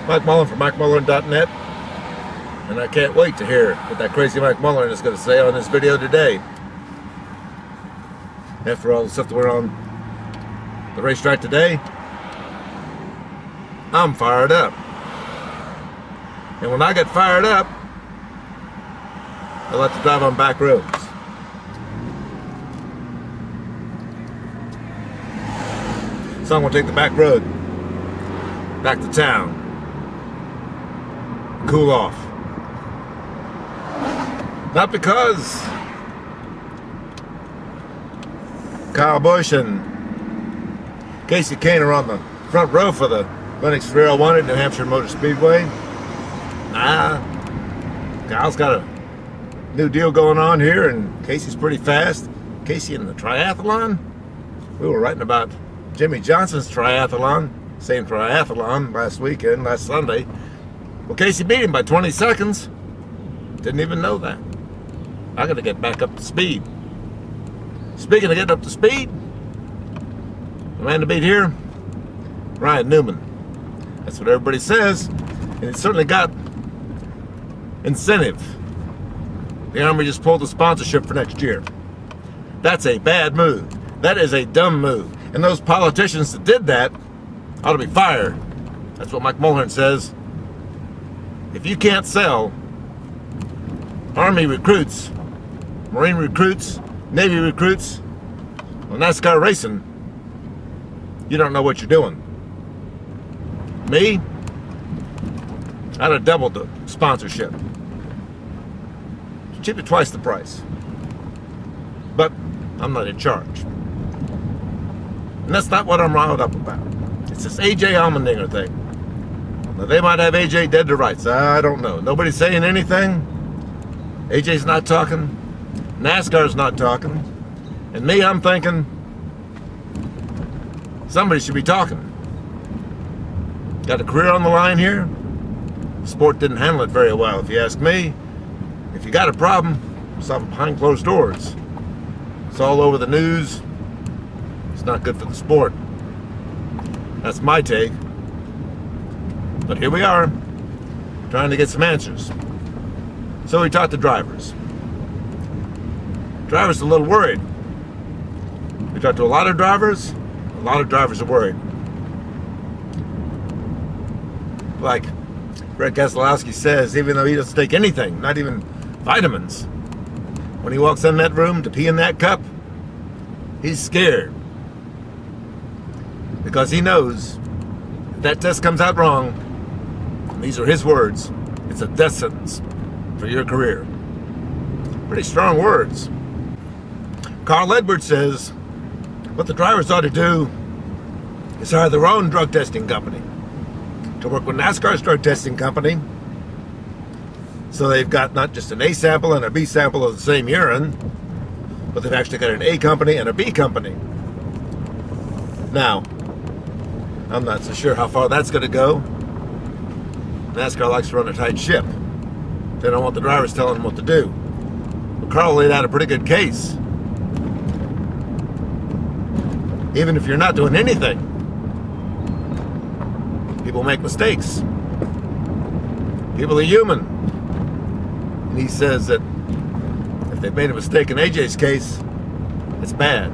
Mike Mullen from MikeMullen.net, and I can't wait to hear what that crazy Mike Mullen is going to say on this video today. After all the stuff that went on the racetrack today, I'm fired up. And when I get fired up, I like to drive on back roads. So I'm going to take the back road back to town, cool off. Not because Kyle Busch and Casey Kane are on the front row for the Lennox 301 at New Hampshire Motor Speedway. Nah, Kyle's got a new deal going on here, and Casey's pretty fast. Casey in the triathlon. We were writing about Jimmy Johnson's triathlon, same triathlon last Sunday. Well, Casey beat him by 20 seconds. Didn't even know that. I got to get back up to speed. Speaking of getting up to speed, the man to beat here, Ryan Newman. That's what everybody says, and it certainly got incentive. The Army just pulled the sponsorship for next year. That's a bad move. That is a dumb move. And those politicians that did that ought to be fired. That's what Mike Mullen says. If you can't sell Army recruits, Marine recruits, Navy recruits on NASCAR racing, you don't know what you're doing. Me, I'd have doubled the sponsorship. Cheap it twice the price. But I'm not in charge. And that's not what I'm riled up about. It's this AJ Allmendinger thing. Now, they might have AJ dead to rights. I don't know. Nobody's saying anything. AJ's not talking. NASCAR's not talking. And me, I'm thinking somebody should be talking. Got a career on the line here. The sport didn't handle it very well, if you ask me. If you got a problem, solve it behind closed doors. It's all over the news. It's not good for the sport. That's my take. But here we are, trying to get some answers. So we talked to drivers. Drivers are a little worried. We talked to a lot of drivers. A lot of drivers are worried. Like BradKeselowski says, even though he doesn't take anything, not even vitamins, when he walks in that room to pee in that cup, he's scared. Because he knows if that test comes out wrong, and these are his words, it's a death sentence for your career. Pretty strong words. CarlEdwards says what the drivers ought to do is hire their own drug testing company to work with NASCAR's drug testing company, so they've got not just an A sample and a B sample of the same urine, but they've actually got an A company and a B company. Now, I'm not so sure how far that's going to go. NASCAR likes to run a tight ship. They don't want the drivers telling them what to do. But Carl laid out a pretty good case. Even if you're not doing anything, people make mistakes. People are human. And he says that if they've made a mistake in AJ's case, it's bad.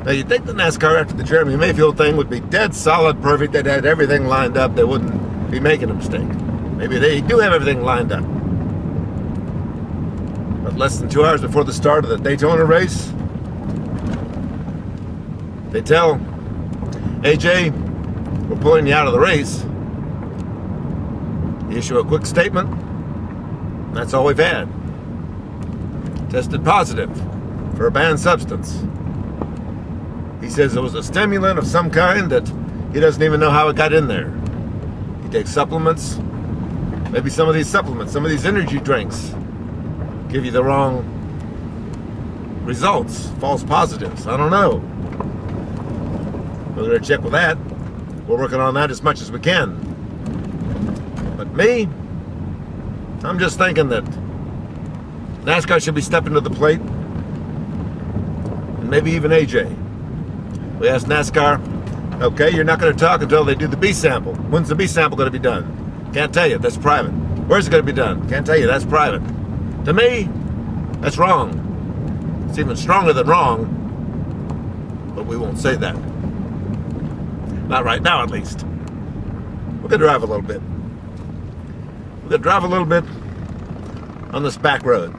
Now, you'd think the NASCAR after the Jeremy Mayfield thing would be dead solid perfect. They'd had everything lined up. They wouldn't be making a mistake. Maybe they do have everything lined up. But less than 2 hours before the start of the Daytona race, they tell AJ, we're pulling you out of the race. They issue a quick statement. That's all we've had. Tested positive for a banned substance. He says it was a stimulant of some kind that he doesn't even know how it got in there. He takes supplements. Maybe some of these supplements, some of these energy drinks give you the wrong results, false positives. I don't know. We're going to check with that. We're working on that as much as we can. But me, I'm just thinking that NASCAR should be stepping to the plate, and maybe even AJ. We asked NASCAR Okay, you're not going to talk until they do the B sample. When's the B sample going to be done? Can't tell you. That's private. Where's it going to be done? Can't tell you. That's private. To me, that's wrong. It's even stronger than wrong, but we won't say that. Not right now, at least. We're going to drive a little bit. We're going to drive a little bit on this back road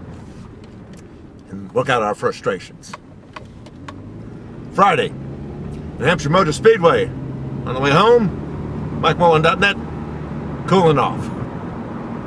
and work out our frustrations. Friday, New Hampshire Motor Speedway. On the way home, MikeMullen.net, cooling off.